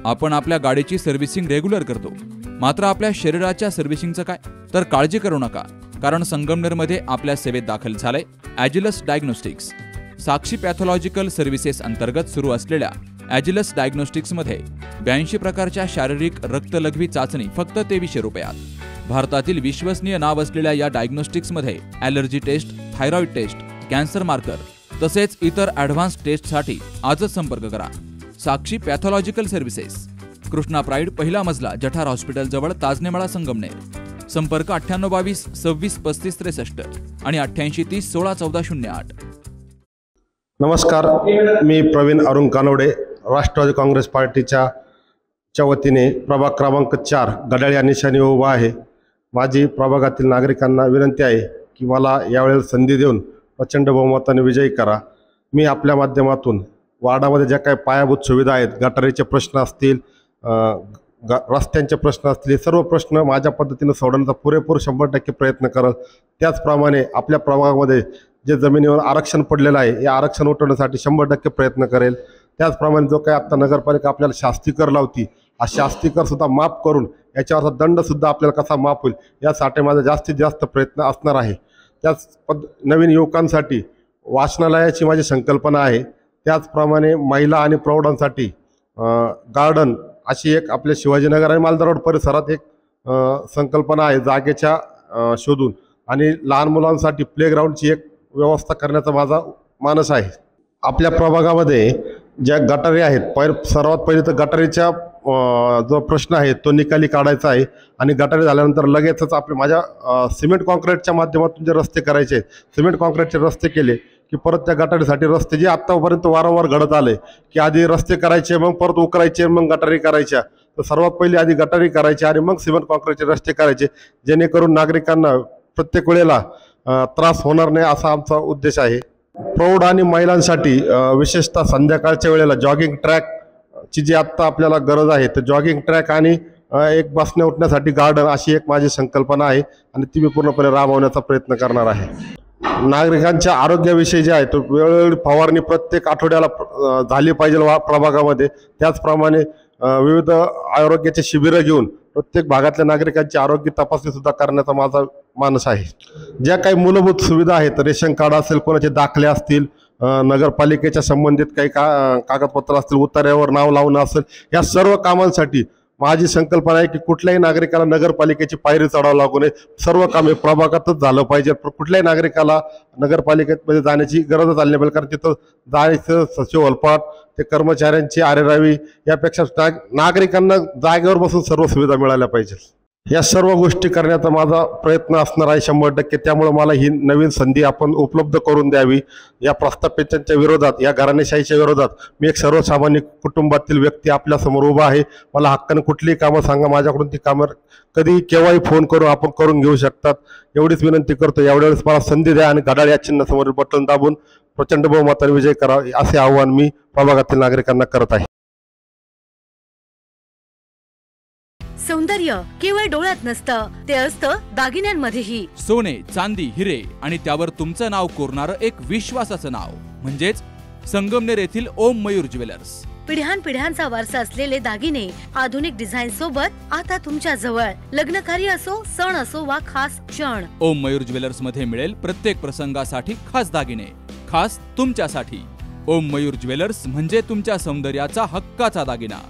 आपण आपल्या गाडीची सर्व्हिसिंग रेग्युलर करतो, मात्र आपल्या शरीराच्या सर्व्हिसिंगचं काय? तर काळजी करू नका, कारण संगमनेरमध्ये आपल्या सेवेत दाखल झालंय ॲजिलस डायग्नोस्टिक्स. साक्षी पॅथॉलॉजिकल सर्व्हिसेस अंतर्गत सुरू असलेल्या ॲजिलस डायग्नोस्टिक्समध्ये 82 प्रकारच्या शारीरिक रक्तलघवी चाचणी फक्त 2300 रुपयात. भारतातील विश्वसनीय नाव असलेल्या या डायग्नोस्टिक्समध्ये allergy test, thyroid test, cancer marker तसेच इतर ॲडव्हान्स टेस्टसाठी आजच संपर्क करा. Sakshi pathological services, Krishna pride, पहिला मजला, जठार हॉस्पिटल जवळ, ताजनेमाळा, संगमनेर. संपर्क 9822 26 35 63 आणि 88 30 16 14 08. नमस्कार, मी प्रवीण अरुण कानवडे, राष्ट्रवादी काँग्रेस पार्टीच्या वतीने प्रभाग क्रमांक 4 घड्याळ या निशाणीवर उभा आहे. माझी प्रभागातील नागरिकांना विनंती आहे की मला यावेळेला संधी देऊन प्रचंड बहुमताने विजयी करा. मी आपल्या माध्यमातून वार्डामध्ये ज्या काही पायाभूत सुविधा आहेत, गटारीचे प्रश्न असतील, रस्त्यांचे प्रश्न असतील, हे सर्व प्रश्न माझ्या पद्धतीने सोडवण्याचा पुरेपूर 100% प्रयत्न करेल. त्याचप्रमाणे आपल्या प्रभागामध्ये जे जमिनीवर आरक्षण पडलेलं आहे, हे आरक्षण उठवण्यासाठी 100% प्रयत्न करेल. त्याचप्रमाणे जो काही आता नगरपालिका आपल्याला शास्ती कर लावती, हा शास्ती करसुद्धा माफ करून याच्यावरचा दंडसुद्धा आपल्याला कसा माफ होईल यासाठी माझा जास्तीत जास्त प्रयत्न असणार आहे. नवीन युवकांसाठी वाचनालयाची माझी संकल्पना आहे. त्याचप्रमाणे महिला आणि प्रौढांसाठी गार्डन अशी एक आपल्या शिवाजीनगर आणि मालदार रोड परिसरात एक संकल्पना आहे जागेच्या शोधून, आणि लहान मुलांसाठी प्लेग्राऊंडची एक व्यवस्था करण्याचा माझा मानस आहे. आपल्या प्रभागामध्ये ज्या गटारी आहेत, सर्वात पहिले तर गटारीच्या जो प्रश्न आहे तो निकाली काढायचा आहे, आणि गटारी झाल्यानंतर लगेचच माझ्या सिमेंट कॉन्क्रीटच्या माध्यमातून जे रस्ते करायचे आहेत, सिमेंट कॉन्क्रीटचे रस्ते केले की परत त्या गटारीसाठी रस्ते जे आत्तापर्यंत वारंवार घडत आले की आधी रस्ते करायचे, मग परत उकरायचे, मग गटारी करायच्या, तर सर्वात पहिले आधी गटारी करायची आणि मग सिमेंट कॉन्क्रीटचे रस्ते करायचे, जेणेकरून नागरिकांना प्रत्येक वेळेला त्रास होणार नाही, असा आमचा उद्देश आहे. प्रौढ आणि महिलांसाठी विशेषतः संध्याकाळच्या वेळेला जॉगिंग ट्रॅकची जी आत्ता आपल्याला गरज आहे, तर जॉगिंग ट्रॅक आणि एक बसण्या उठण्यासाठी गार्डन अशी एक माझी संकल्पना आहे, आणि ती मी पूर्णपणे राबवण्याचा प्रयत्न करणार आहे. नागरिकांच्या आरोग्याविषयी जे आहे तो वेळोवेळी फवारणी प्रत्येक आठवड्याला झाली पाहिजे प्रभागामध्ये. त्याचप्रमाणे विविध आरोग्याचे शिबिरं घेऊन प्रत्येक भागातल्या नागरिकांची आरोग्य तपासणी सुद्धा करण्याचा माझा मानस आहे. ज्या काही मूलभूत सुविधा आहेत, रेशन कार्ड असेल, कोणाचे दाखले असतील, नगरपालिकेच्या संबंधित काही कागदपत्र असतील, उतार्यावर नाव लावणं असेल, या सर्व कामांसाठी माझी संकल्पना आहे की कुठल्याही नागरिकाला नगरपालिकेची पायरी चढावं लागू नये. सर्व कामे प्रभागातच झालं पाहिजे. कुठल्याही नागरिकाला नगरपालिकेमध्ये जाण्याची गरजच आली नाही पाहिजे, कारण तिथं जायचं सचिव हलपाट, ते कर्मचाऱ्यांची आरेरावी, यापेक्षा नागरिकांना जागेवर बसून सर्व सुविधा मिळाल्या पाहिजे. या सर्व गोष्टी करण्याचा माझा प्रयत्न असणार आहे 100%. त्यामुळे मला ही नवीन संधी आपण उपलब्ध करून द्यावी. या प्रस्थापितांच्या विरोधात, या घराणेशाहीच्या विरोधात मी एक सर्वसामान्य कुटुंबातील व्यक्ती आपल्यासमोर उभा आहे. मला हक्काने कुठलीही कामं सांगा, माझ्याकडून ती कामं कधी केव्हाही फोन करून आपण करून घेऊ शकतात, एवढीच विनंती करतो. एवढ्यावेळेस मला संधी द्या आणि घड्याळ या चिन्हासमोर बटन दाबून प्रचंड बहुमताने विजय करा, असे आवाहन मी प्रभागातील नागरिकांना करत आहे. सौंदर्य केवळ डोळ्यात नसतं, ते असतं दागिन्यांमध्येही. सोने, चांदी, हिरे आणि त्यावर तुमचं नाव कोरणारं एक विश्वासाचं नाव म्हणजेच संगमनेर येथील ओम मयूर ज्वेलर्स. पिढ्यानपिढ्यांचा वारसा असलेले दागिने आधुनिक डिझाईन सोबत आता तुमच्या जवळ. लग्न कार्य असो, सण असो वा खास क्षण, ओम मयूर ज्वेलर्स मध्ये मिळेल प्रत्येक प्रसंगासाठी खास दागिने, खास तुमच्यासाठी. ओम मयूर ज्वेलर्स म्हणजे तुमच्या सौंदर्याचा हक्काचा दागिना.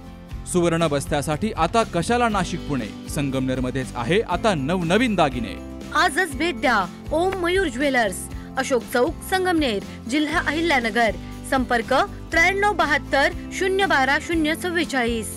सुवर्ण बस्त्यासाठी आता कशाला नाशिक पुणे, संगमनेर मध्येच आहे आता नवनवीन दागिने. आजच भेट द्या ओम मयूर ज्वेलर्स, अशोक चौक, संगमनेर, जिल्हा अहिल्यानगर. संपर्क 9372 012 044.